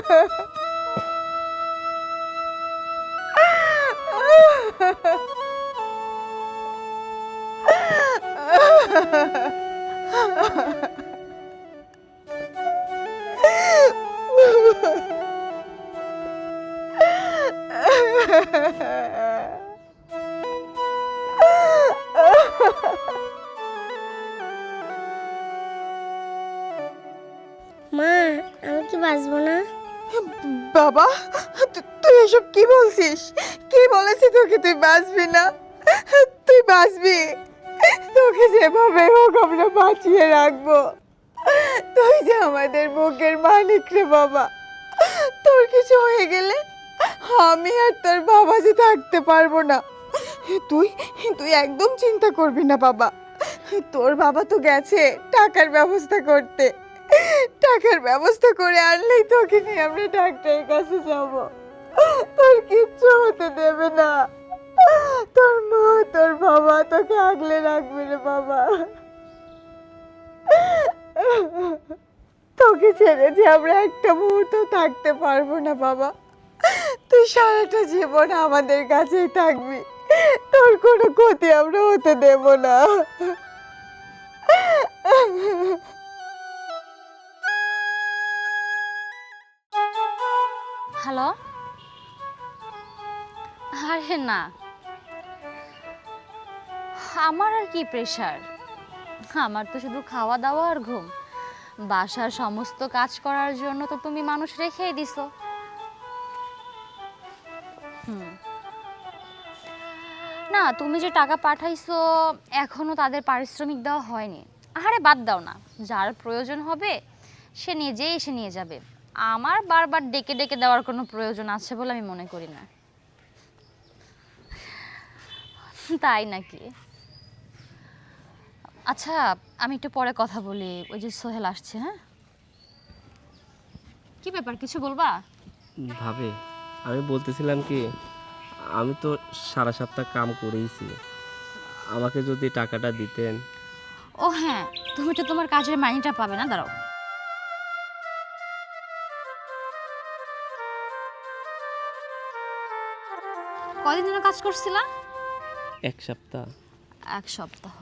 মা, আমি কি বাঁচবো না? বাবা, তুই এসব কি বলছিস? কি বলেছি তোকে তুই বাঁচবি না? তুই বাঁচবি, তোকে যেভাবে হোক আমরা বাঁচিয়ে রাখবো। তুই যে আমাদের বুকের মালিক রে বাবা। তোর কিছু হয়ে গেলে আমি আর তোর বাবা যে থাকতে পারবো না। তুই তুই একদম চিন্তা করবি না বাবা। তোর বাবা তো গেছে টাকার ব্যবস্থা করতে। টাকার ব্যবস্থা করে আনলেই তোকে নিয়ে আমরা ডাক্তারের কাছে যাব। তোর কিচ্ছু হতে দেবে না। তোর মা তোর বাবা তোকে আগলে রাখবে রে বাবা। তোকে ছেড়ে যে আমরা একটা মুহূর্ত থাকতে পারবো না বাবা। তুই সারাটা জীবন আমাদের কাছেই থাকবি। তোর কোনো ক্ষতি আমরা হতে দেব না। হ্যালো, আরে না, আমার আর কি প্রেশার? আমার তো শুধু খাওয়া দাওয়া আর ঘুম। বাসার সমস্ত কাজ করার জন্য তো তুমি মানুষ রেখেই দিছো। না, তুমি যে টাকা পাঠাইছো এখনো তাদের পারিশ্রমিক দেওয়া হয়নি। আরে বাদ দাও না, যার প্রয়োজন হবে সে নিজেই এসে নিয়ে যাবে। আমার বারবার ডেকে ডেকে দেওয়ার কোনো প্রয়োজন আছে বলে আমি মনে করি না। তাই নাকি? আচ্ছা, আমি একটু পরে কথা বলি। ওই যে সোহেল আসছে। হ্যাঁ, কি ব্যাপার, কিছু বলবা? ভাবে, আমি বলতেছিলাম কি, আমি তো সারা সপ্তাহ কাম করেইছি, আমাকে যদি টাকাটা দিতেন। ও হ্যাঁ, তুমি তো তোমার কাজের মাইনেটা পাবে না। দাঁড়াও, কয়দিন ধরে কাজ করছিলা? এক সপ্তাহ। এক সপ্তাহ।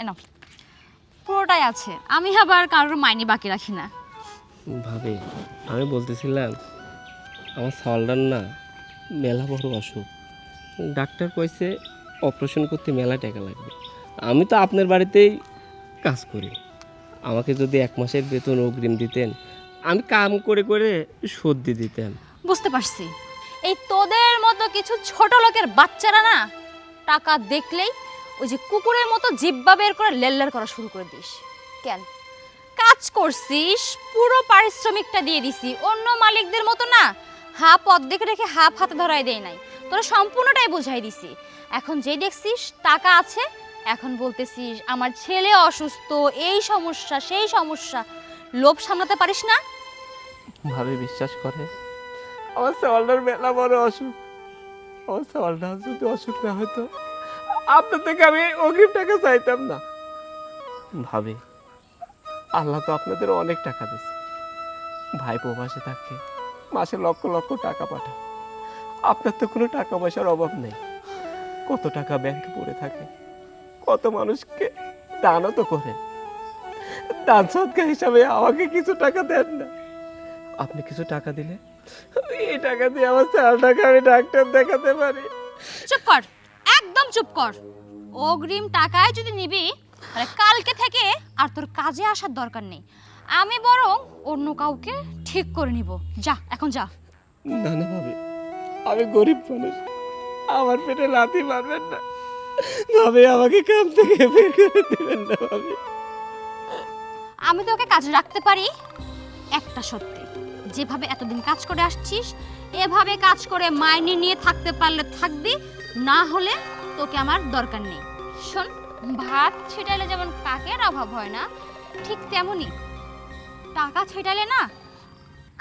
এনো, পুরোটাই আছে। আমি আবার কারোর মাইনে বাকি রাখি না। ভাবে, আমি বলতেছিলাম আমার সাওয়ালটার না মেলা বড় অসুখ। ডাক্তার কইছে অপারেশন করতে মেলা টাকা লাগবে। আমি তো আপনার বাড়িতেই কাজ করি, আমাকে যদি 1 মাসের বেতন অগ্রিম দিতেন আমি কাম করে করে শোধ দিয়ে দিতাম। বুঝতে পারছি, এই তোদের মতো কিছু ছোট লোকের বাচ্চারা না টাকা দেখলেই ওই যে কুকুরের মতো জিব্বা বের করে লেল্লার করা শুরু করে দিস। কেন? কাজ করছিস, পুরো পারিশ্রমিকটা দিয়ে দিছি। অন্য মালিকদের মতো না হাফ অর্ধেক রেখে হাফ হাতে ধরাই দেয় নাই, তোরা সম্পূর্ণটাই বুঝাই দিছি। এখন যেই দেখছিস টাকা আছে, এখন বলতেছিস আমার ছেলে অসুস্থ, এই সমস্যা সেই সমস্যা। লোভ সামলাতে পারিস না? ভাবে বিশ্বাস করে, আমার সাওয়ালটার মেলা বড় অসুখ। আমার সাওয়ালটা যদি অসুখ না হতো আপনার থেকে আমি অগ্রিম টাকা চাইতাম না। ভাবে, আল্লাহ তো আপনাদের অনেক টাকা দিচ্ছে। ভাই প্রবাসে থাকে, মাসে লক্ষ লক্ষ টাকা পাঠায়। আপনার তো কোনো টাকা পয়সার অভাব নেই। কত টাকা ব্যাংকে পড়ে থাকে, কত মানুষকে দানও তো করেন। দান সদকা হিসাবে আমাকে কিছু টাকা দেন না। আপনি কিছু টাকা দিলে এই টাকা দিয়ে আমার 4 টাকা আমি ডাক্তার দেখাতে পারি। চুপ কর, একদম চুপ কর। অগ্রিম টাকায় যদি নিবি তাহলে কালকে থেকে আর তোর কাজে আসার দরকার নেই। আমি বরং অন্য কাউকে ঠিক করে নিব। যা, এখন যা। না না ভাবে, আমি গরিব মানুষ, আমার পেটে লাথি মারবেন না ভাবে, আমাকে কাম থেকে বের করে দিবেন না ভাবে। আমি তোকে কাজে রাখতে পারি একটা সত্যি, যেভাবে এতদিন কাজ করে আসছিস এভাবে কাজ করে মাইনে নিয়ে থাকতে পারলে থাকবি, না হলে তোকে আমার দরকার নেই। শোন, ভাত ছিটাইলে যেমন কাকের অভাব হয় না, ঠিক তেমনি টাকা ছিটাইলে না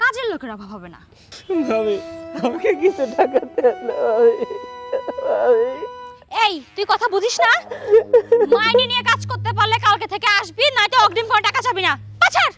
কাজের লোকের অভাব হবে না। ভাবে, আমাকে কিছু টাকা দেন না ভাবে। এই, তুই কথা বুঝিস না? মাইনে নিয়ে কাজ করতে পারলে কালকে থেকে আসবি, নয়তো অগ্রিম কোনো টাকা চাবি না। পাছাড়।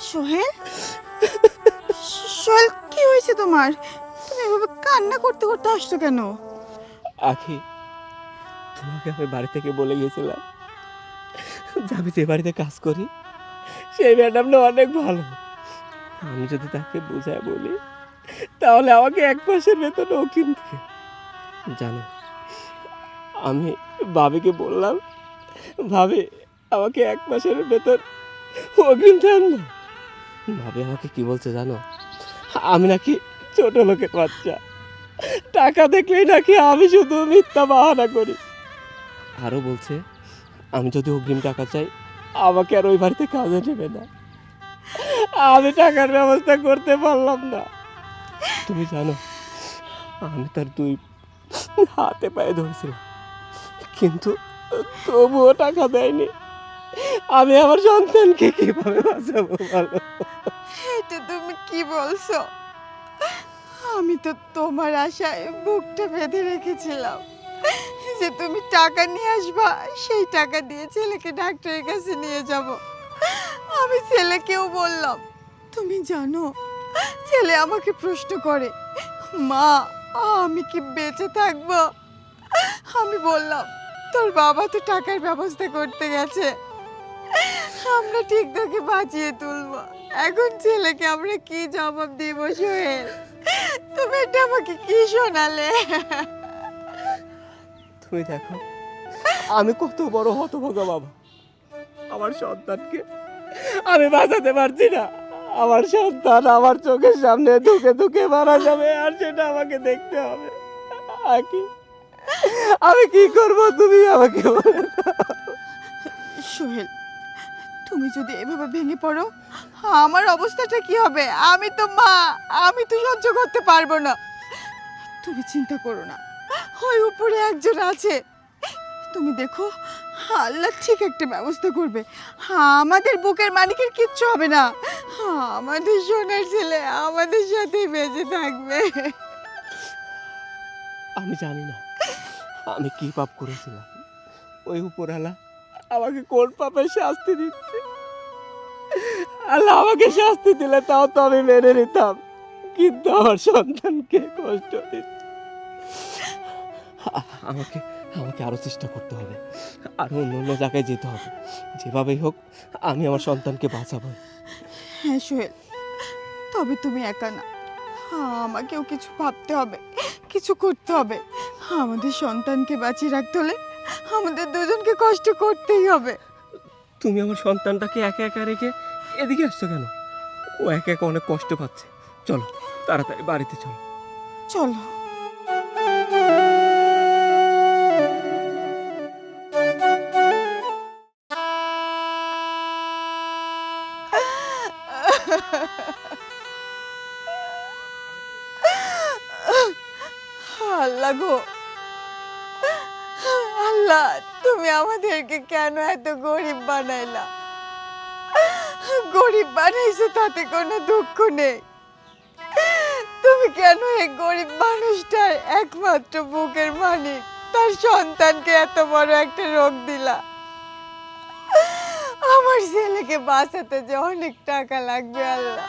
সোহেল, সোহেল কি হয়েছে তোমার? তুমি এভাবে কান্না করতে করতে আসছো কেন? আখি, তোমাকে আমি বাড়ি থেকে বলে গেছিলাম যে আমি যে বাড়িতে কাজ করি সেই ম্যাডামটা অনেক ভালো। আমি যদি তাকে বোঝায় বলি তাহলে আমাকে 1 মাসের বেতন অগ্রিম দিবে। জানো, আমি ভাবিকে বললাম, ভাবি আমাকে 1 মাসের বেতন অগ্রিম দেন না। ভাবি আমাকে কি বলছে জানো? আমি নাকি ছোট লোকের বাচ্চা, টাকা দেখলেই নাকি আমি শুধু মিথ্যা বাহানা করি। আরও বলছে আমি যদি অগ্রিম টাকা চাই আমাকে আর ওই বাড়িতে কাজে নেবে না। আমি টাকার ব্যবস্থা করতে পারলাম না। তুমি জানো, আমি তার 2 হাতে পায়ে ধরেছিলাম, কিন্তু তবুও টাকা দেয়নি। আমি আমার সন্তানকে কিভাবে বাঁচাবো বলো? এটা তুমি কি বলছো? আমি তো তোমার আশায় বুকটা বেঁধে রেখেছিলাম যে তুমি টাকা নিয়ে আসবা, সেই টাকা দিয়ে ছেলেকে ডাক্তারের কাছে নিয়ে যাব। আমি ছেলেকেও বললাম। তুমি জানো, ছেলে আমাকে প্রশ্ন করে, মা আমি কি বেঁচে থাকবো? আমি বললাম, তোর বাবা তো টাকার ব্যবস্থা করতে গেছে, আমরা ঠিক তোকে বাঁচিয়ে তুলবো। এখন ছেলেকে আমরা কি জবাব দিব সোহেল? তুমি এটা আমাকে কি শোনালে? তুমি দেখো আমি কত বড় হতভাগা বাবা। আমার সন্তানকে আমি বাঁচাতে পারছি না। আমার সন্তান আমার চোখের সামনে ধুকে ধুকে মারা যাবে, আর সেটা আমাকে দেখতে হবে। আকি, আমি কি করব তুমি আমাকে বলে দাও। সোহেল, তুমি যদি এভাবে ভেঙে পড়ো, আমার অবস্থাটা কি হবে? আমি তো মা, আমি তো সহ্য করতে পারবো না। তুমি চিন্তা করো না, ওই উপরে একজন আছে। তুমি দেখো, আল্লাহ ঠিক একটা ব্যবস্থা করবে। আমাদের বুকের মানিকের কিচ্ছু হবে না। আমাদের সোনার ছেলে আমাদের সাথেই বেঁচে থাকবে। আমি জানি না আমি কি পাপ করেছিলাম, ওই উপরওয়ালা আমাকে কোন পাপের শাস্তি দিচ্ছে। আল্লাহ আমাকে শাস্তি দিলে তাও তো আমি মেনে নিতাম, কিন্তু আমার সন্তানকে কষ্ট দিচ্ছে। আমাকে আমাকে আরো চেষ্টা করতে হবে, আরো অন্য অন্য জায়গায় যেতে হবে। যেভাবেই হোক আমি আমার সন্তানকে বাঁচাবো। হ্যাঁ সোহেল, তবে তুমি একা না, আমাকেও কিছু ভাবতে হবে, কিছু করতে হবে। আমাদের সন্তানকে বাঁচিয়ে রাখতে হলে আমাদের দুজনকে কষ্ট করতেই হবে। তুমি আমার সন্তানটাকে একা একা রেখে এদিকে আসছো কেন? ও একা একা অনেক কষ্ট পাচ্ছে। চলো তাড়াতাড়ি বাড়িতে চলো। চলো। আল্লাহ গো, আল্লাহ তুমি আমাদেরকে কেন এত গরিব বানাইলা? গরিব বানাইছো তাতে কোনো দুঃখ নেই। তুমি কেন এই গরিব মানুষটার একমাত্র বুকের মানিক তার সন্তানকে এত বড় একটা রোগ দিলা? আমার ছেলেকে বাঁচাতে যে অনেক টাকা লাগবে আল্লাহ,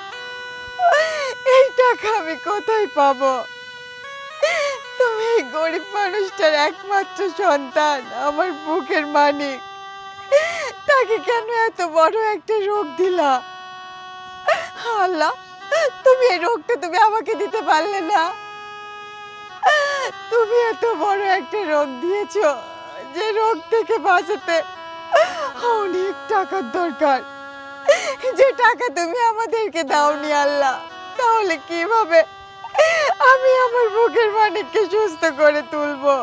এই টাকা আমি কোথায় পাবো? তুমি এই গরিব মানুষটার একমাত্র সন্তান, আমার বুকের মানিক, তাকে কেন এত বড় একটা রোগ দিলা? আল্লাহ, তুমি এই রোগটা তুমি আমাকে দিতে পারলে না? তুমি এত বড় একটা রোগ দিয়েছো, যে রোগ থেকে বাঁচাতে অনেক টাকার দরকার, যে টাকা তুমি আমাদেরকে দাওনি আল্লাহ। তাহলে কিভাবে আমি আমার বুকের মানিককে সুস্থ করে তুলবো?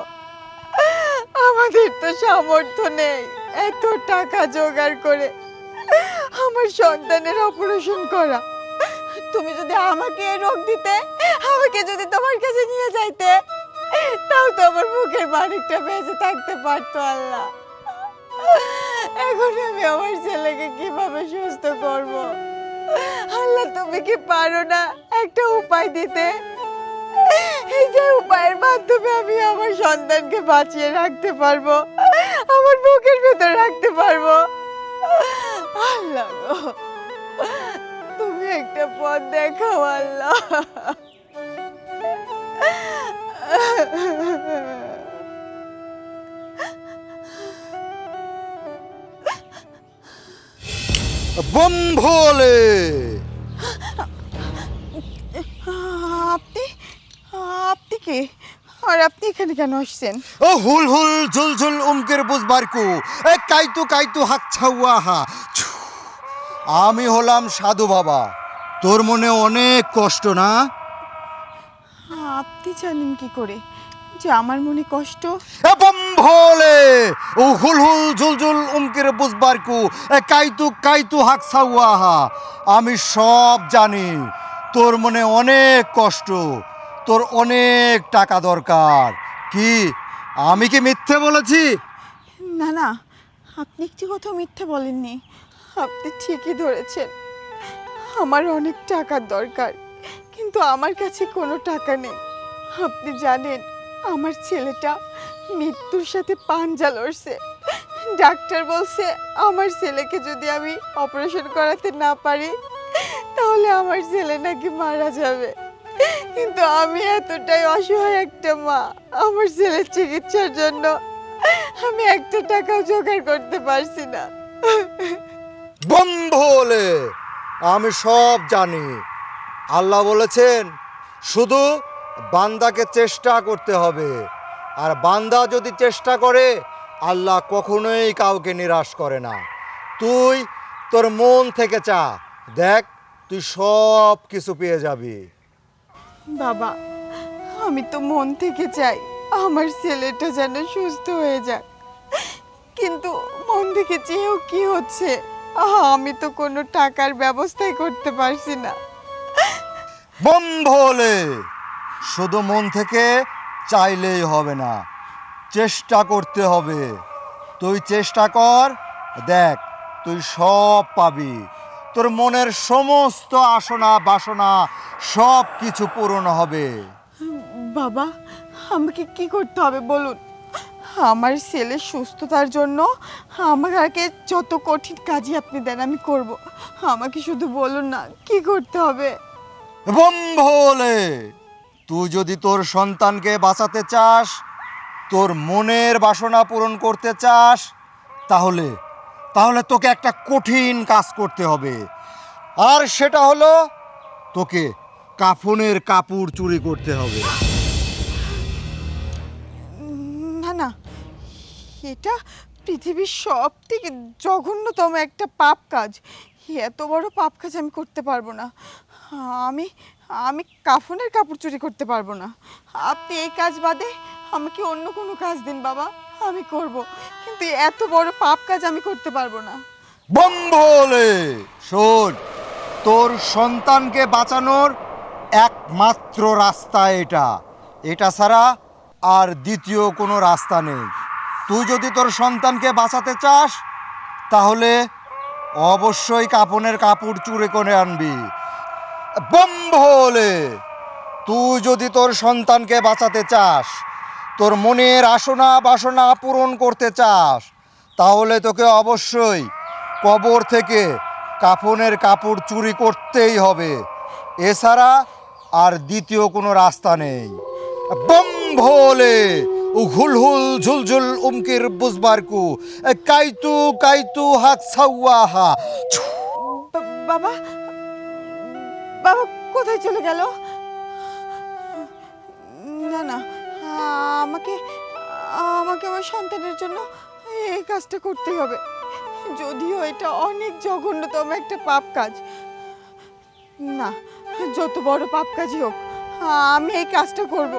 আমাদের তো সামর্থ্য নেই এত টাকা জোগাড় করে আমার সন্তানের অপারেশন করা। তুমি যদি আমাকে এই রোগ দিতে, আমাকে যদি তোমার কাছে নিয়ে যাইতে, তাও তো আমার বুকের মানিকটা বেঁচে থাকতে পারতো আল্লাহ। এখন আমি আমার ছেলেকে কিভাবে সুস্থ করব? আল্লাহ তুমি কি পারো না একটা উপায় দিতে? এই যে উপায়ের মাধ্যমে আমি আমার সন্তানকে বাঁচিয়ে রাখতে পারবো, আমার বুকের ভেতর রাখতে পারবো। আল্লাহ গো, পথ দেখাও আল্লাহ। বম ভোলে। আপনি আপনি কে? আর আপনি এখানে কেন আসছেন? ও হুল হুল ঝুল ঝুল উমকের বুঝবারকু এ কাইতু কাইতু হাক ছাউয়া হা। আমি হলাম সাধু বাবা। তোর মনে অনেক কষ্ট না? আপনি জানেন কি করে যে আমার মনে কষ্ট? এ বম ভোলে। ও হুল হুল ঝুল ঝুল উমকের বুঝবারকু এ কাইতু কাইতু হাক ছাউয়া হা। আমি সব জানি। তোর মনে অনেক কষ্ট, তোর অনেক টাকা দরকার। কি আমি কি মিথ্যে বলেছি? না না, আপনি একটি কথা মিথ্যে বলেননি। আপনি ঠিকই ধরেছেন, আমার অনেক টাকার দরকার, কিন্তু আমার কাছে কোনো টাকা নেই। আপনি জানেন আমার ছেলেটা মৃত্যুর সাথে পাঞ্জা লড়ছে। ডাক্তার বলছে আমার ছেলেকে যদি আমি অপারেশন করাতে না পারি তাহলে আমার ছেলে নাকি মারা যাবে। কিন্তু আমি এতটাই অসহায় একটা মা, আমার ছেলের চিকিৎসার জন্য আমি একটা টাকাও জোগাড় করতে পারছি না। বন্ধ হলে আমি সব জানি। আল্লাহ বলেছেন শুধু বান্দাকে চেষ্টা করতে হবে, আর বান্দা যদি চেষ্টা করে আল্লাহ কখনোই কাউকে নিরাশ করে না। তুই তোর মন থেকে চা, দেখ তুই সব কিছু পেয়ে যাবি। বাবা, আমি তো মন থেকে চাই আমার ছেলেটা যেন সুস্থ হয়ে যাক, কিন্তু মন থেকে চেয়েও কি হচ্ছে? আমি তো কোনো টাকার ব্যবস্থাই করতে পারছি না। বন্ধ হলে শুধু মন থেকে চাইলেই হবে না, চেষ্টা করতে হবে। তুই চেষ্টা কর, দেখ তুই সব পাবি। তোর মনের সমস্ত আশনা বাসনা সব কিছু পূরণ হবে। বাবা, আমাকে কি করতে হবে বলুন? আমার ছেলের সুস্থতার জন্য আমাকে যত কঠিন কাজই আপনি দেন আমি করব। আমাকে শুধু বলুন না কি করতে হবে। বন্ধ হলে তুই যদি তোর সন্তানকে বাঁচাতে চাস, তোর মনের বাসনা পূরণ করতে চাস, তাহলে তাহলে তোকে একটা কঠিন কাজ করতে হবে। আর সেটা হলো তোকে কাফনের কাপড় চুরি করতে হবে। না না, এটা পৃথিবীর সব থেকে জঘন্যতম একটা পাপ কাজ। এত বড় পাপ কাজ আমি করতে পারবো না। আমি আমি কাফনের কাপড় চুরি করতে পারবো না। আপনি এই কাজ বাদে আমাকে অন্য কোনো কাজ দিন বাবা, আমি করব, কিন্তু এত বড় পাপ কাজ আমি করতে পারবো না। বন্ধ হলে শোন, তোর সন্তানকে বাঁচানোর একমাত্র রাস্তা এটা, এটা ছাড়া আর দ্বিতীয় কোনো রাস্তা নেই। তুই যদি তোর সন্তানকে বাঁচাতে চাস তাহলে অবশ্যই কাফনের কাপড় চুরি করে আনবি। বন্ধ হলে তুই যদি তোর সন্তানকে বাঁচাতে চাস, তোর মনের আশনা বাসনা পূরণ করতে চাস, তাহলে তোকে অবশ্যই কবর থেকে কাফনের কাপড় চুরি করতেই হবে। এছাড়া আর দ্বিতীয় কোনো রাস্তা নেই। বম ভোলে হুলহুল ঝুলঝুল উমকির বুঝবারকু কাইতু কাইতু হাক ছাউয়া হা। বাবা, বাবা কোথায় চলে গেল? না না, আমাকে আমাকে আমার সন্তানের জন্য এই কাজটা করতেই হবে, যদিও এটা অনেক জঘন্যতম একটা পাপ কাজ। না, যত বড় পাপ কাজই হোক আমি এই কাজটা করব,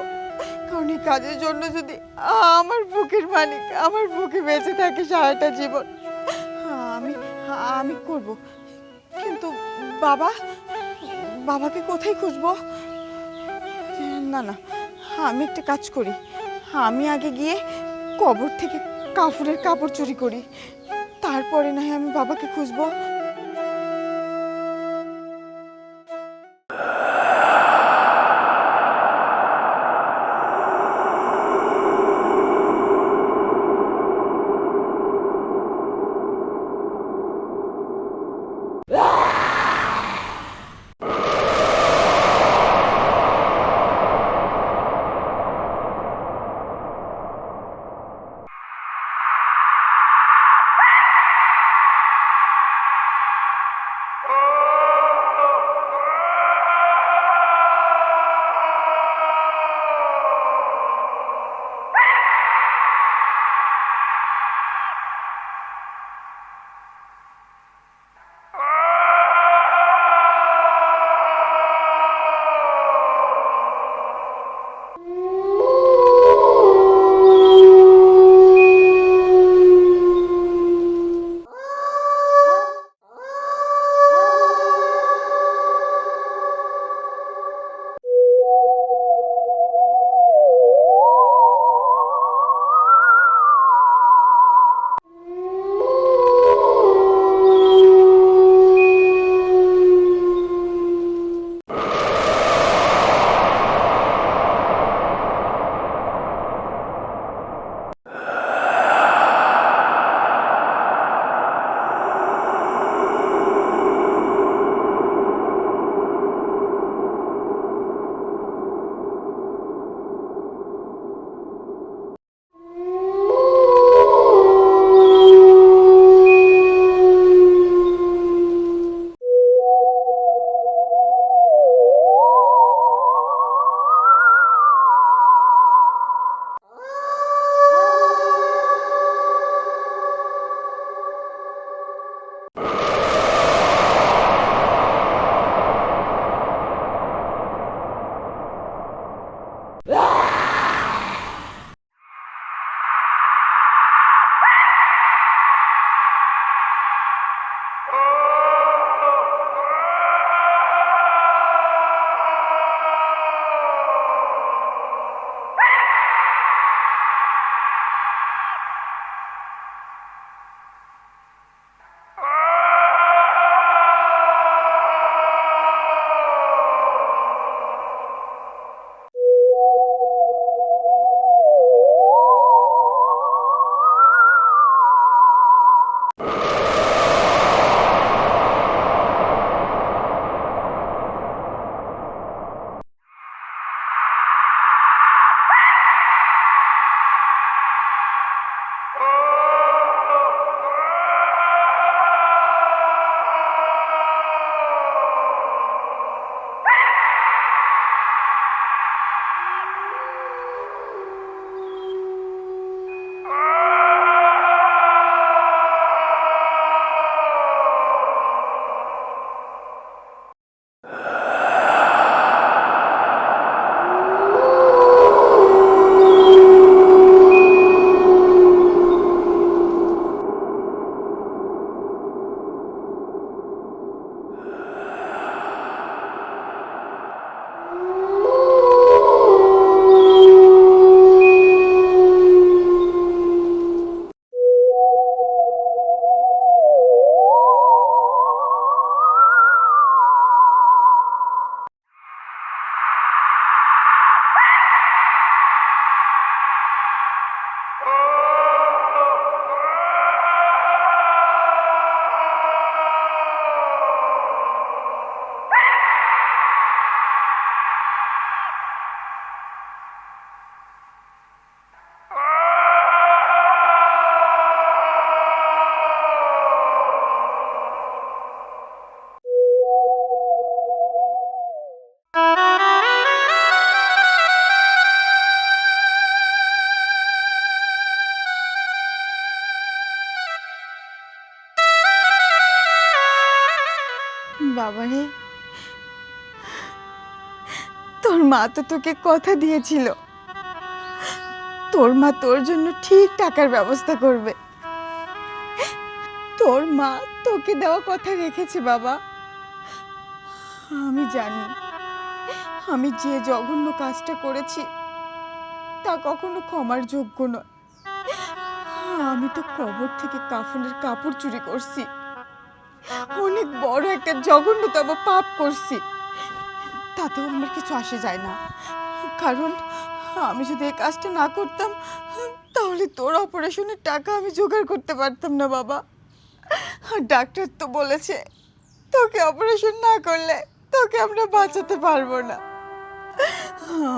কারণ এই কাজের জন্য যদি আমার বুকের মালিক আমার বুকে বেঁচে থাকে সারাটা জীবন, আমি আমি করব। কিন্তু বাবা, বাবাকে কোথায় খুঁজবো? না না, আমি একটা কাজ করি, আমি আগে গিয়ে কবর থেকে কাফনের কাপড় চুরি করি, তারপরে না হয় আমি বাবাকে খুঁজবো। বাবারে, তোর মা তো তোকে কথা দিয়েছিল তোর মা তোর জন্য ঠিক টাকার ব্যবস্থা করবে। তোর মা তোকে দেওয়া কথা রেখেছে বাবা। আমি জানি আমি যে জঘন্য কাজটা করেছি তা কখনো ক্ষমার যোগ্য নয়। আমি তো কবর থেকে কাফনের কাপড় চুরি করছি, অনেক বড় একটা জঘন্যতম পাপ করছি। তাতেও আমার কিছু আসে যায় না, কারণ আমি যদি এই কাজটা না করতাম তাহলে তোর অপারেশনের টাকা আমি জোগাড় করতে পারতাম না বাবা। ডাক্তার তো বলেছে তোকে অপারেশন না করলে তোকে আমরা বাঁচাতে পারবো না।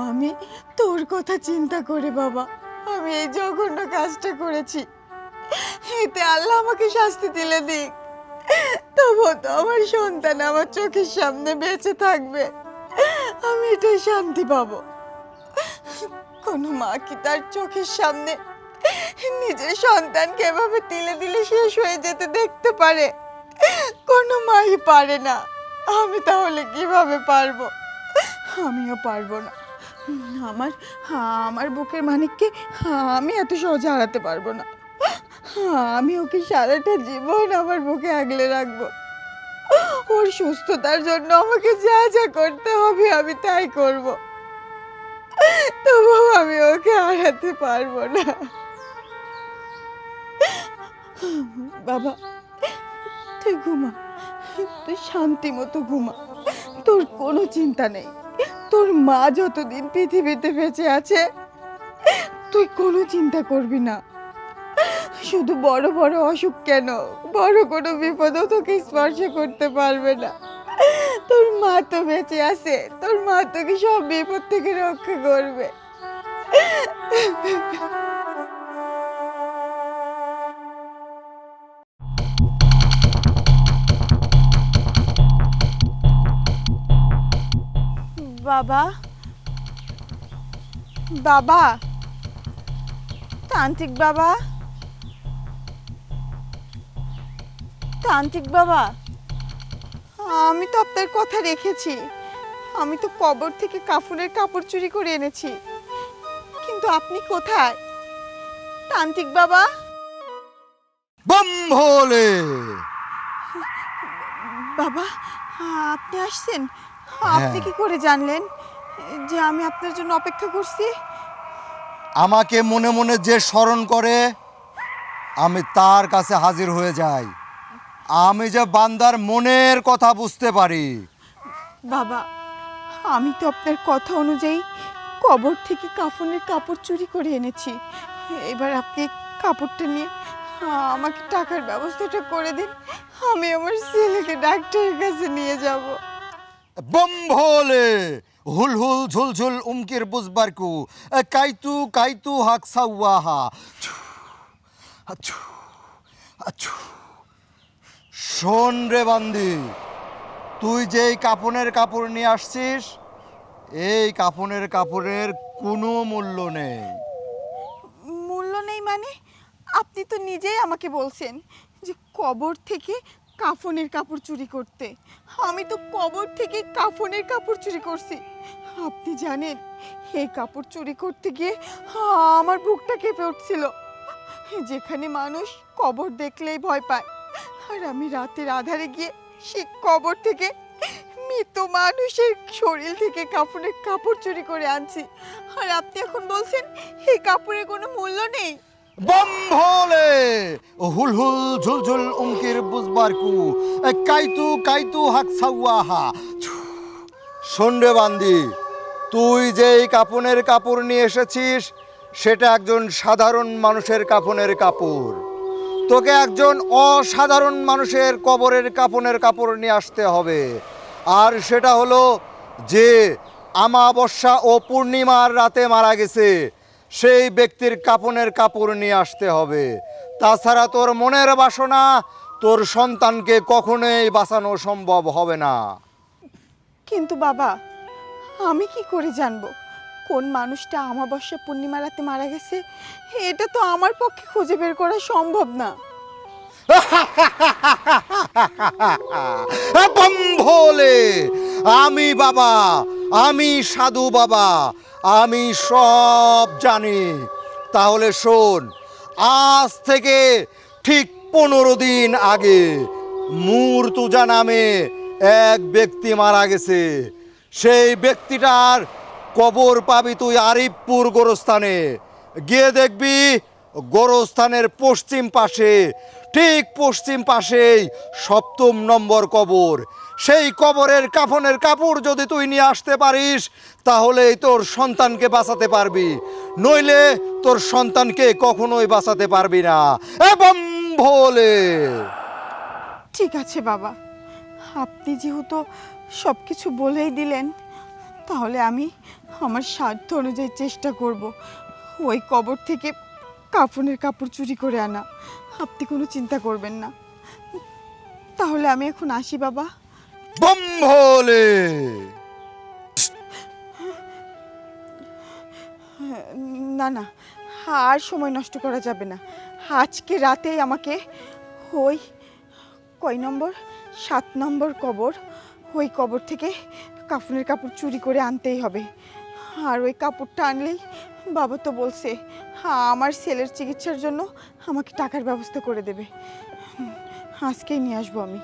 আমি তোর কথা চিন্তা করে বাবা আমি এই জঘন্য কাজটা করেছি। এতে আল্লাহ আমাকে শাস্তি দিলে দিক, তবুও তো আমার সন্তান আমার চোখের সামনে বেঁচে থাকবে, আমি এটাই শান্তি পাবো। কোনো মা কি তার চোখের সামনে নিজের সন্তানকে এভাবে তিলে দিলে শেষ হয়ে যেতে দেখতে পারে? কোনো মাই পারে না। আমি তাহলে কিভাবে পারবো? আমিও পারবো না। আমার আমার বুকের মানিককে আমি এত সহজে হারাতে পারবো না। আমি ওকে সারাটা জীবন আমার বুকে আগলে রাখবো। ওর সুস্থতার জন্য আমাকে যা যা করতে হবে আমি তাই করব, তবুও আমি ওকে হারাতে পারবো না। বাবা তুই ঘুমা, তুই শান্তি মতো ঘুমা, তোর কোনো চিন্তা নেই। তোর মা যতদিন পৃথিবীতে বেঁচে আছে তুই কোনো চিন্তা করবি না। শুধু বড় বড় অসুখ কেন, বড় কোনো বিপদও তোকে স্পর্শ করতে পারবে না। তোর মা তো বেঁচে আছে, তোর মা তোকে সব বিপদ থেকে রক্ষা করবে। বাবা, বাবা, তান্ত্রিক বাবা, তান্ত্রিক বাবা, আমি তো আপনার কথা রেখেছি। আমি তো কবর থেকে কাফনের কাপড় চুরি করে এনেছি, কিন্তু আপনি কোথায়? তান্ত্রিক বাবা, বম ভোলে! বাবা আপনি আসছেন? আপনি কি করে জানলেন যে আমি আপনার জন্য অপেক্ষা করছি? আমাকে মনে মনে যে স্মরণ করে আমি তার কাছে হাজির হয়ে যাই। আমি যে বান্দার মনের কথা বুঝতে পারি। বাবা আমি তো আপনার কথা অনুযায়ী কবর থেকে কাফনের কাপড় চুরি করে এনেছি। এবার আপনি কাপড়টা নিয়ে আমাকে টাকার ব্যবস্থাটা করে দিন, আমি আমার ছেলেকে ডাক্তারের কাছে নিয়ে যাব। বম ভোলে! হুল হুল ঝুল ঝুল উমকির বুঝবারকু কাইতু কাইতু হাক সাওয়াহা। শোন রে বান্দি, তুই যেই কাফনের কাপড় নিয়ে আসছিস এই কাফনের কাপড়ের কোনো মূল্য নেই। মূল্য নেই মানে? আপনি তো নিজেই আমাকে বলছেন যে কবর থেকে কাফনের কাপড় চুরি করতে। আমি তো কবর থেকে কাফনের কাপড় চুরি করছি। আপনি জানেন এই কাপড় চুরি করতে গিয়ে আমার বুকটা কেঁপে উঠছিল। যেখানে মানুষ কবর দেখলেই ভয় পায়, আর আমি রাতের আধারে গিয়ে সেই কবর থেকে মৃত মানুষের শরীর থেকে কাফনের কাপড় চুরি করে আনছি, আর আপনি এখন বলছেন এই কাপড়ের কোনো মূল্য নেই। বম ভোলে! হুল হুল ঝুল ঝুল উমকির বুঝবারকু কাইতু কাইতু হাক সাওয়াহা। শোন রে বান্দি, তুই যেই কাফনের কাপড় নিয়ে এসেছিস সেটা একজন সাধারণ মানুষের কাফনের কাপড়। তোকে একজন অসাধারণ মানুষের কবরের কাফনের কাপড় নিয়ে আসতে হবে, আর সেটা হলো যে আমাবস্যা ও পূর্ণিমার রাতে মারা গেছে সেই ব্যক্তির কাফনের কাপড় নিয়ে আসতে হবে। তাছাড়া তোর মনের বাসনা তোর সন্তানকে কখনোই বাঁচানো সম্ভব হবে না। কিন্তু বাবা আমি কি করে জানবো কোন মানুষটা আমাবস্যা পূর্ণিমা রাতে মারা গেছে? এটা তো আমার পক্ষে খুঁজে বের করা সম্ভব না। বম্ভোলে, আমি বাবা, আমি সাধু বাবা, আমি সব জানি। তাহলে শোন, আজ থেকে ঠিক 15 দিন আগে মূর্তুজা নামে এক ব্যক্তি মারা গেছে। সেই ব্যক্তিটার কবর পাবি তুই আরিফপুর গোরস্থানে। গিয়ে দেখবি গোরস্থানের পশ্চিম পাশে, ঠিক পশ্চিম পাশেই 7 নম্বর কবর। সেই কবরের কাফনের কাপড় যদি তুই নিয়ে আসতে পারিস, তাহলেই তোর সন্তানকে বাঁচাতে পারবি, নইলে তোর সন্তানকে কখনোই বাঁচাতে পারবি না। এবং ভোলে। ঠিক আছে বাবা, আপনি যেহেতু সব কিছু বলেই দিলেন, তাহলে আমি আমার সাধ্য অনুযায়ী চেষ্টা করব ওই কবর থেকে কাফনের কাপড় চুরি করে আনা। আপনি কোনো চিন্তা করবেন না। তাহলে আমি এখন আসি বাবা। বম্ভোলে। না না, আর সময় নষ্ট করা যাবে না। আজকে রাতেই আমাকে ওই কয় নম্বর, 7 নম্বর কবর, ওই কবর থেকে কাফনের কাপড় চুরি করে আনতেই হবে। আর ওই কাপড়টা আনলেই বাবা তো বলছে আমার ছেলের চিকিৎসার জন্য আমাকে টাকার ব্যবস্থা করে দেবে। আজকেই নিয়ে আসবো আমি।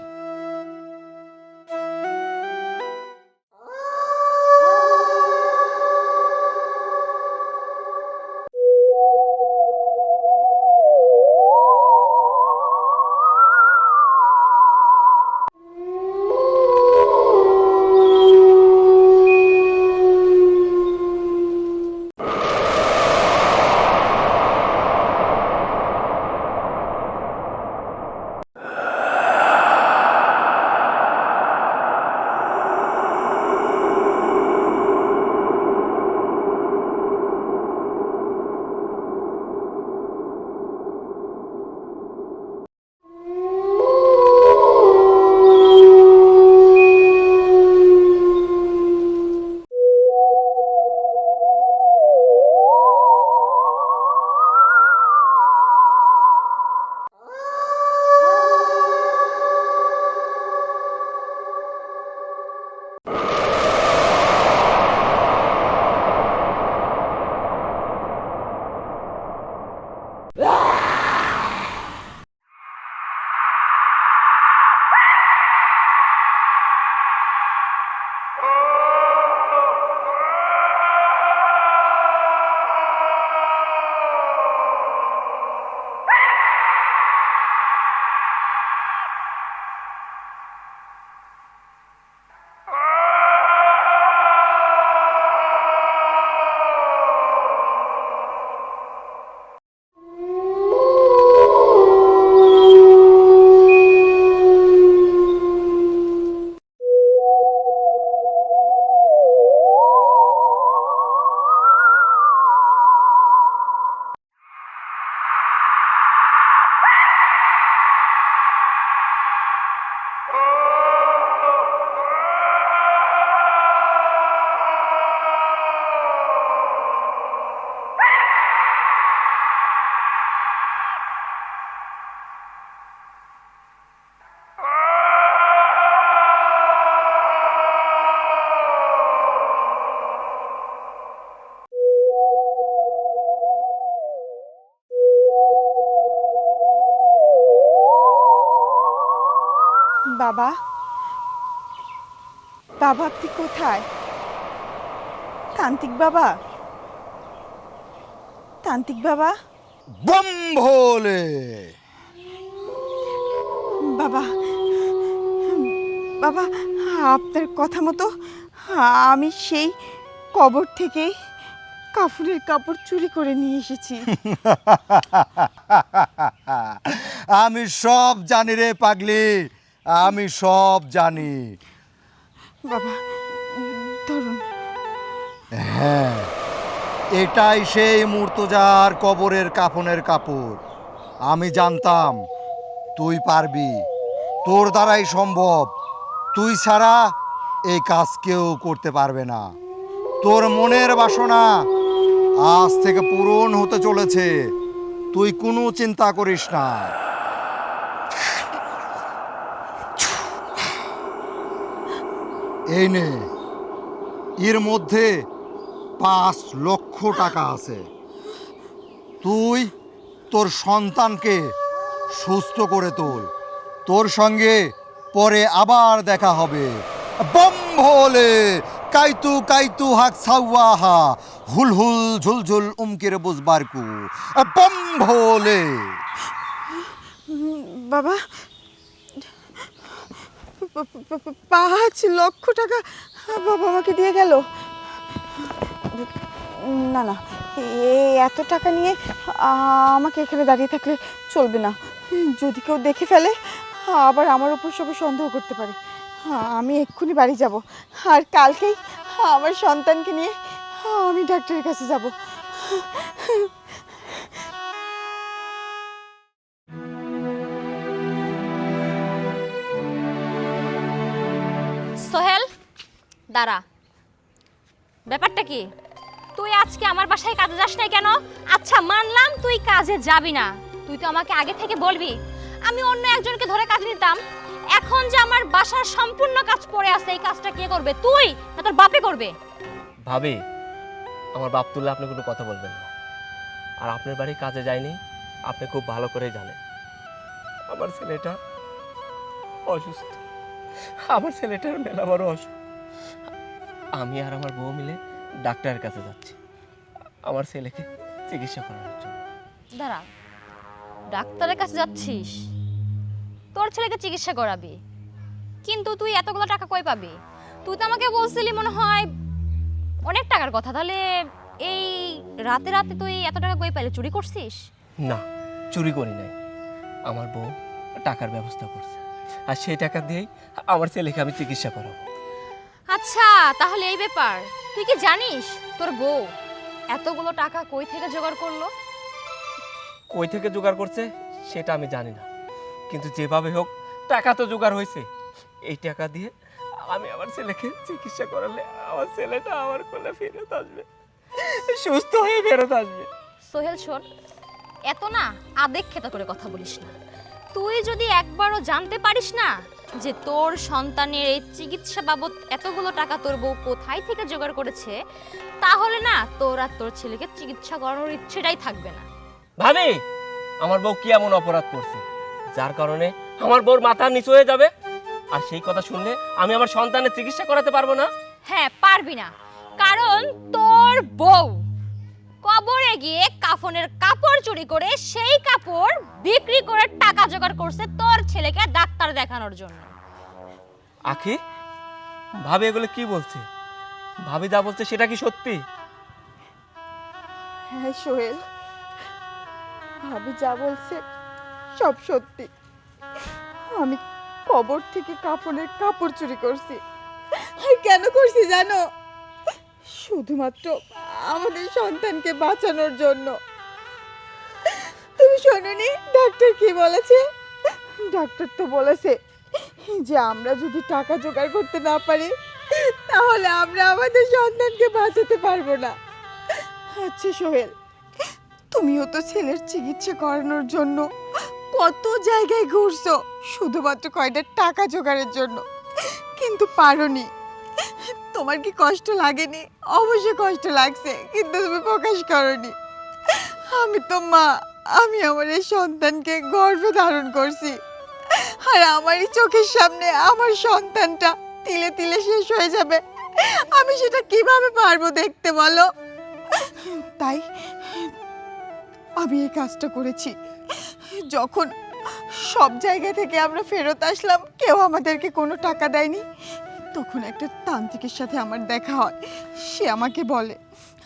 বাবা, বাবা আপনি কোথায়? তান্ত্রিক বাবা, তান্ত্রিক বাবা। বম্ভোলে। বাবা, বাবা আপনার কথা মতো আমি সেই কবর থেকেই কাফনের কাপড় চুরি করে নিয়ে এসেছি। আমি সব জানি রে পাগলি, আমি সব জানি। বাবা ধরুন। হ্যাঁ, এটাই সেই মুর্তজার কবরের কাফনের কাপড়। আমি জানতাম তুই পারবি, তোর দ্বারাই সম্ভব। তুই ছাড়া এই কাজ কেউ করতে পারবে না। তোর মনের বাসনা আজ থেকে পূরণ হতে চলেছে, তুই কোনো চিন্তা করিস না। এই নে, এর মধ্যে 5 লক্ষ টাকা আছে। তুই তোর সন্তানকে সুস্থ করে তোল, তোর সঙ্গে পরে আবার দেখা হবে। বম ভোলে কাইতু কাইতু হাক সাওয়াহা হুল হুল ঝুলঝুল উমকের বুঝবারকু। বম ভোলে। বাবা, 5 লক্ষ টাকা বাবা আমাকে দিয়ে গেল? না না, এত টাকা নিয়ে আমাকে এখানে দাঁড়িয়ে থাকলে চলবে না। যদি কেউ দেখে ফেলে আবার আমার উপর সবাই সন্দেহ করতে পারে। আমি এক্ষুনি বাড়ি যাব, আর কালকেই আমার সন্তানকে নিয়ে আমি ডাক্তারের কাছে যাব। সোহেল, দাঁড়া। ব্যাপারটা কি? তুই আজকে আমার বাসায় কাজে যাস নাই কেন? আচ্ছা মানলাম তুই কাজে যাবি না, তুই তো আমাকে আগে থেকে বলবি, আমি অন্য একজনকে ধরে কাজ নিতাম। এখন যে আমার বাসার সম্পূর্ণ কাজ পড়ে আছে, এই কাজটা কে করবে? তুই না তোর বাপে করবে? ভাবি, আমার বাপ তুললে আপনি কোনো কথা বলবেন না। আর আপনার বাড়ি কাজে যায়নি, আপনি খুব ভালো করেই জানেন। আমার ছেলেটা অসুস্থ, আমার ছেলেটার মেলা বড় অসুখ। আমি আর আমার বউ মিলে ডাক্তারের কাছে যাচ্ছি আমার ছেলেকে চিকিৎসা করানোর জন্য। দাঁড়া, ডাক্তারের কাছে যাচ্ছিস? তোর ছেলেকে চিকিৎসা করাবি, কিন্তু তুই এতগুলো টাকা কই পাবি? তুই তো আমাকে বলছিলি মনে হয় অনেক টাকার কথা। তাহলে এই রাতে রাতে তুই এত টাকা কই পাইলি? চুরি করছিস? না, চুরি করি নাই। আমার বউ টাকার ব্যবস্থা করছে, আর সেই টাকা দিয়েই আমার ছেলেকে আমি চিকিৎসা করাবো। আচ্ছা, তাহলে এই ব্যাপার। তুই কি জানিস তোর বউ এতগুলো টাকা কই থেকে জোগাড় করলো? কই থেকে জোগাড় করছে সেটা আমি জানি না, কিন্তু যেভাবে হোক টাকা তো জোগাড় হয়েছে। এই টাকা দিয়ে আমি আমার ছেলেকে চিকিৎসা করালে আমার ছেলেটা আমার কোলে ফেরত আসবে, সুস্থ হয়ে ফেরত আসবে। সোহেল শোন, এত না আবেগ খেতা করে কথা বলিস না। তুই যদি একবারও জানতে পারিস না যে তোর সন্তানের এই চিকিৎসা বাবদ এতগুলো টাকা তোর বউ কোথায় থেকে জোগাড় করেছে, তাহলে না তোর আর তোর ছেলেকে চিকিৎসা করানোর ইচ্ছেটাই থাকবে না। ভাবি, আমার বউ কি এমন অপরাধ করছে যার কারণে আমার বউর মাথা নিচু হয়ে যাবে? আর সেই কথা শুনলে আমি আমার সন্তানের চিকিৎসা করাতে পারবো না? হ্যাঁ, পারবি না, কারণ তোর বউ কবরে গিয়ে কাফনের কাপড় চুরি করে সেই কাপড় বিক্রি করে টাকা জোগাড় করছে তোর ছেলেকে ডাক্তার দেখানোর জন্য। আখি, ভাবি এগুলো কি বলছে? ভাবি যা বলছে সেটা কি সত্যি? হ্যাঁ সোহেল, ভাবি যা বলছে সব সত্যি। আমি কবর থেকে কাফনের কাপড় চুরি করছি। আর কেন করছি জানো? শুধুমাত্র আমাদের সন্তানকে বাঁচানোর জন্য। তুমি শোনোনি ডাক্তার কি বলেছে? ডাক্তার তো বলেছে যে আমরা যদি টাকা জোগাড় করতে না পারি তাহলে আমরা আমাদের সন্তানকে বাঁচাতে পারবো না। আচ্ছা সোহেল, তুমিও তো ছেলের চিকিৎসা করানোর জন্য কত জায়গায় ঘুরছো শুধুমাত্র কয়টা টাকা জোগাড়ের জন্য, কিন্তু পারোনি। তোমার কি কষ্ট লাগেনি? অবশ্যই কষ্ট লাগছে, কিন্তু তুমি প্রকাশ করোনি। আমি তো মা, আমি আমার এই সন্তানকে গর্ভে ধারণ করছি, আর আমারই চোখের সামনে আমার সন্তানটা তিলে তিলে শেষ হয়ে যাবে। আমি সেটা কিভাবে পারবো দেখতে বলো? তাই আমি এই কাজটা করেছি। যখন সব জায়গা থেকে আমরা ফেরত আসলাম, কেউ আমাদেরকে কোনো টাকা দেয়নি, তখন একটা তান্ত্রিকের সাথে আমার দেখা হয়। সে আমাকে বলে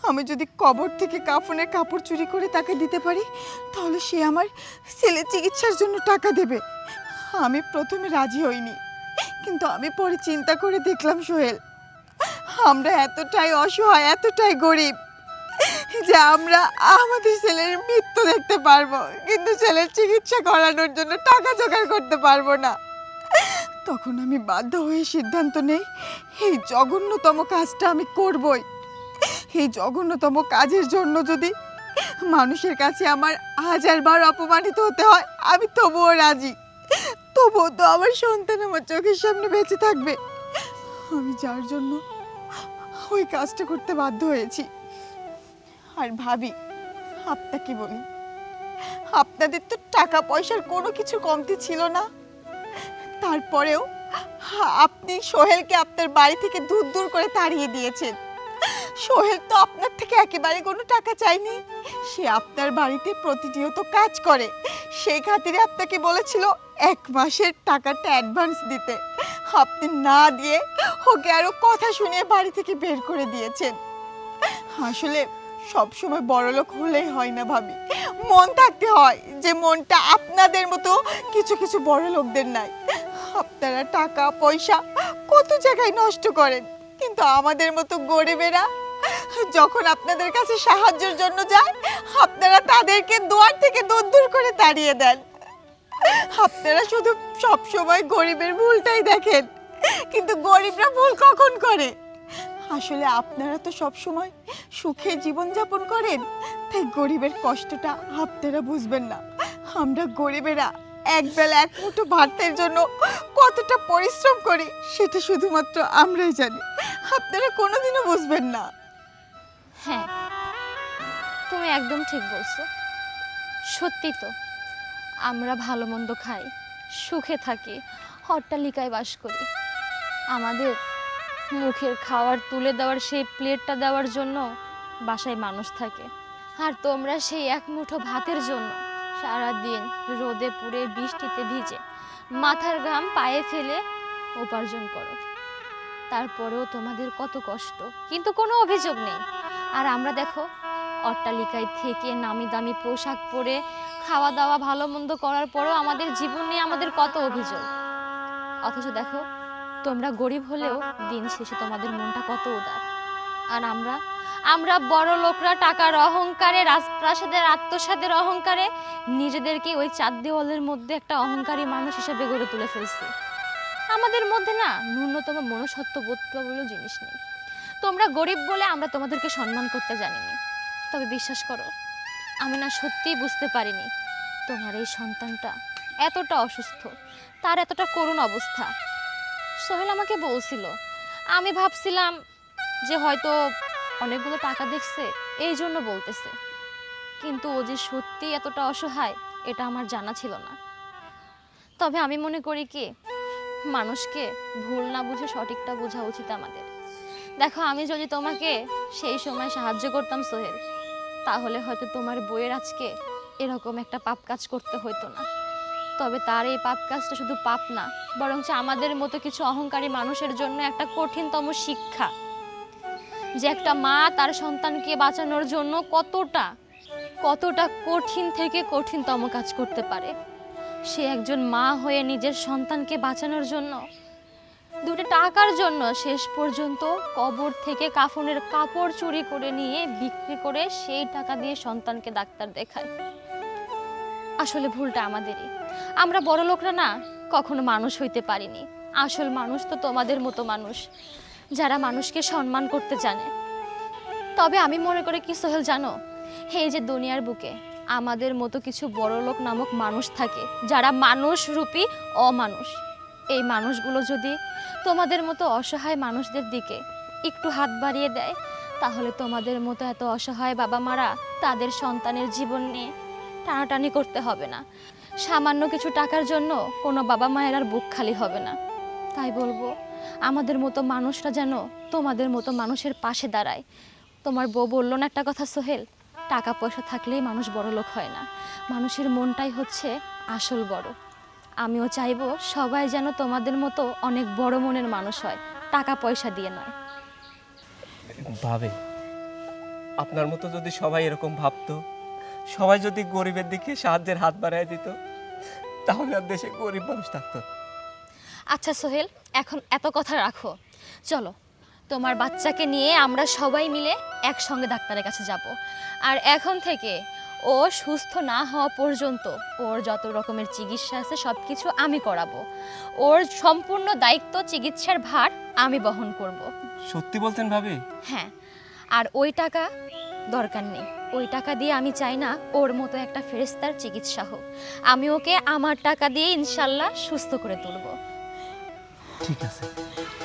আমি যদি কবর থেকে কাফনের কাপড় চুরি করে তাকে দিতে পারি তাহলে সে আমার ছেলের চিকিৎসার জন্য টাকা দেবে। আমি প্রথমে রাজি হইনি, কিন্তু আমি পরে চিন্তা করে দেখলাম সোহেল, আমরা এতটাই অসহায়, এতটাই গরিব যে আমরা আমাদের ছেলের মৃত্যু দেখতে পারবো, কিন্তু ছেলের চিকিৎসা করানোর জন্য টাকা জোগাড় করতে পারবো না। তখন আমি বাধ্য হয়ে সিদ্ধান্ত নেই এই জঘন্যতম কাজটা আমি করবই। এই জঘন্যতম কাজের জন্য যদি মানুষের কাছে আমার 1000 বার অপমানিত হতে হয় আমি তবুও রাজি। তবুও তো আমার সন্তান আমার চোখের সামনে বেঁচে থাকবে। আমি যার জন্য ওই কাজটা করতে বাধ্য হয়েছি। আর ভাবি, আপনাকে বলি, আপনাদের তো টাকা পয়সার কোনো কিছু কমতি ছিল না, তারপরেও আপনি সোহেলকে আপনার বাড়ি থেকে দূর দূর করে তাড়িয়ে দিয়েছেন। সোহেল তো আপনার থেকে একেবারে কোনো টাকা চায়নি, সে আপনার বাড়িতে প্রতিনিয়ত কাজ করে, সেই খাতিরে আপনাকে বলেছিল 1 মাসের টাকাটা অ্যাডভান্স দিতে। আপনি না দিয়ে ওকে আরো কথা শুনিয়ে বাড়ি থেকে বের করে দিয়েছেন। আসলে সব সময় বড়লোক হলেই হয় না ভাবি, মন থাকতে হয়, যে মনটা আপনাদের মতো কিছু কিছু বড় লোকদের নাই। আপনারা টাকা পয়সা কত জায়গায় নষ্ট করেন, কিন্তু আমাদের মতো গরিবেরা যখন আপনাদের কাছে সাহায্যের জন্য যায়, আপনারা তাদেরকে দুয়ার থেকে দূর দূর করে তাড়িয়ে দেন। আপনারা শুধু সব সময় গরিবের ভুলটাই দেখেন, কিন্তু গরিবরা ভুল কখন করে? আসলে আপনারা তো সব সময় সুখে জীবন যাপন করেন, তাই গরিবের কষ্টটা আপনারা বুঝবেন না। আমরা গরিবেরা একবেলা এক মুঠো ভাতের জন্য কতটা পরিশ্রম করি, সেটা শুধুমাত্র আমরাই জানি, আপনারা কোনোদিনও বুঝবেন না। হ্যাঁ, তুমি একদম ঠিক বলছো। সত্যি তো, আমরা ভালো মন্দ খাই, সুখে থাকি, অট্টালিকায় বাস করি। আমাদের মুখের খাবার তুলে দেওয়ার সেই প্লেটটা দেওয়ার জন্য বাসায় মানুষ থাকে, আর তোমরা সেই এক মুঠো ভাতের জন্য সারাদিন রোদে পুড়ে বৃষ্টিতে ভিজে মাথার ঘাম পায়ে ফেলে উপার্জন করো। তারপরেও তোমাদের কত কষ্ট, কিন্তু কোনো অভিযোগ নেই। আর আমরা দেখো, অট্টালিকায় থেকে নামি দামি পোশাক পরে খাওয়া দাওয়া ভালো মন্দ করার পরেও আমাদের জীবন নিয়ে আমাদের কত অভিযোগ। অথচ দেখো, তোমরা গরিব হলেও দিন শেষে তোমাদের মনটা কত উদার। আর আমরা বড় লোকরা টাকার অহংকারে, রাজপ্রাসাদের আত্মসাদের অহংকারে নিজেদেরকে ওই 4 দেওয়ালের মধ্যে একটা অহংকারী মানুষ হিসেবে গড়ে তুলে ফেলছি। আমাদের মধ্যে না ন্যূনতম মনুষ্যত্ব বোধ বলে জিনিস নেই। তোমরা গরিব বলে আমরা তোমাদেরকে সম্মান করতে জানিনি। তবে বিশ্বাস করো, আমি না সত্যিই বুঝতে পারিনি তোমার এই সন্তানটা এতটা অসুস্থ, তার এতটা করুণ অবস্থা। সোহেল আমাকে বলছিল, আমি ভাবছিলাম যে হয়তো অনেকগুলো টাকা দেখছে এই জন্য বলতেছে, কিন্তু ও যে সত্যি এতটা অসহায় এটা আমার জানা ছিল না। তবে আমি মনে করি কি, মানুষকে ভুল না বুঝে সঠিকটা বোঝা উচিত আমাদের। দেখো, আমি যদি তোমাকে সেই সময় সাহায্য করতাম সোহেল, তাহলে হয়তো তোমার বইয়ের আজকে এরকম একটা পাপ কাজ করতে হইতো না। তবে তার এই পাপ কাজটা শুধু পাপ না, বরঞ্চ আমাদের মতো কিছু অহংকারী মানুষের জন্য একটা কঠিনতম শিক্ষা, যে একটা মা তার সন্তানকে বাঁচানোর জন্য কতটা কঠিন থেকে কঠিনতম কাজ করতে পারে। সে একজন মা হয়ে নিজের সন্তানকে বাঁচানোর জন্য, 2টা টাকার জন্য শেষ পর্যন্ত কবর থেকে কাফনের কাপড় চুরি করে নিয়ে বিক্রি করে সেই টাকা দিয়ে সন্তানকে ডাক্তার দেখায়। আসলে ভুলটা আমাদেরই। আমরা বড় লোকরা না কখনো মানুষ হইতে পারিনি। আসল মানুষ তো তোমাদের মতো মানুষ, যারা মানুষকে সম্মান করতে জানে। তবে আমি মনে করি কি সোহেল জানো, এই যে দুনিয়ার বুকে আমাদের মতো কিছু বড়লোক নামক মানুষ থাকে, যারা মানুষ রূপী অমানুষ, এই মানুষগুলো যদি তোমাদের মতো অসহায় মানুষদের দিকে একটু হাত বাড়িয়ে দেয়, তাহলে তোমাদের মতো এত অসহায় বাবা মারা তাদের সন্তানের জীবন নিয়ে টানাটানি করতে হবে না। সামান্য কিছু টাকার জন্য কোনো বাবা মায়ের আর বুক খালি হবে না। তাই বলবো, আমাদের মতো মানুষরা যেন তোমাদের মতো মানুষের পাশে দাঁড়ায়। তোমার বউ বললো না একটা কথা সোহেল, টাকা পয়সা থাকলেই মানুষ বড় লোক হয় না, মানুষের মনটাই হচ্ছে আসল বড়। আমিও চাইবো সবাই যেন তোমাদের মতো অনেক বড় মনের মানুষ হয়, টাকা পয়সা দিয়ে নয়। ভাবে, আপনার মতো যদি সবাই এরকম ভাবতো, সবাই যদি গরিবের দিকে সাহায্যের হাত বাড়ায় দিত, তাহলে আর দেশে গরিব মানুষ থাকতো। আচ্ছা সোহেল, এখন এত কথা রাখো, চলো তোমার বাচ্চাকে নিয়ে আমরা সবাই মিলে একসঙ্গে ডাক্তারের কাছে যাব। আর এখন থেকে ও সুস্থ না হওয়া পর্যন্ত ওর যত রকমের চিকিৎসা আছে সব কিছু আমি করাবো। ওর সম্পূর্ণ দায়িত্ব, চিকিৎসার ভার আমি বহন করব। সত্যি বলতেন ভাবি? হ্যাঁ, আর ওই টাকা দরকার নেই। ওই টাকা দিয়ে আমি চাই না ওর মতো একটা ফেরেশতার চিকিৎসা হোক। আমি ওকে আমার টাকা দিয়ে ইনশাল্লাহ সুস্থ করে তুলব। ঠিক আছে,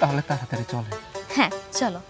তাহলে তাড়াতাড়ি চলে। হ্যাঁ চলো।